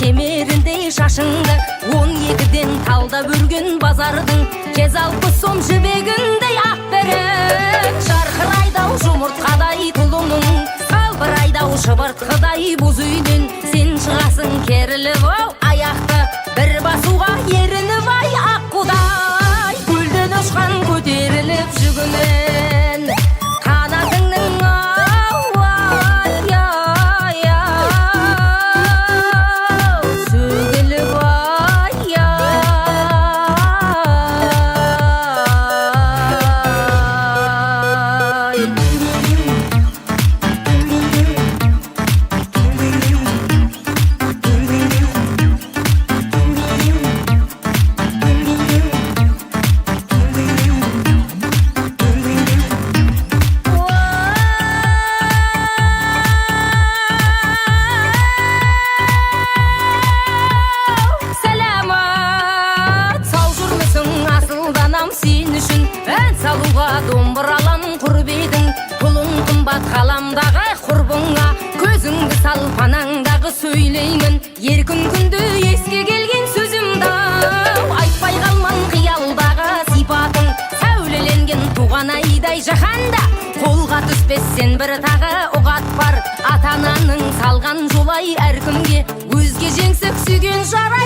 кемеріндей шашыңды 12-ден талдап өрген базардың кез алпыс сом жібегіндей ақ берек жарқырайдау жұмыртқадай тұлының салбырайдау шыбыртқыдай бұз үйден сен шығасың керіліп аяқты бір басуға ерініп аққудай көлден ұшқан көтеріліп жүгінен қанатыңның сөгіліп сен үшін ән салуға домбыралан құрып едің пұлың қымбат ғаламдағы құрбыңа көзіңді сал панаңдағы сөйлеймін еркін күнді еске келген сөзімді айтпай қалман қиялдағы сипатың сәулеленген туған айдай жаһанда қолға түспес сен бір тағы ұғат бар ата-ананың салған жолай әркімге өзге жеңсік сүйген жарай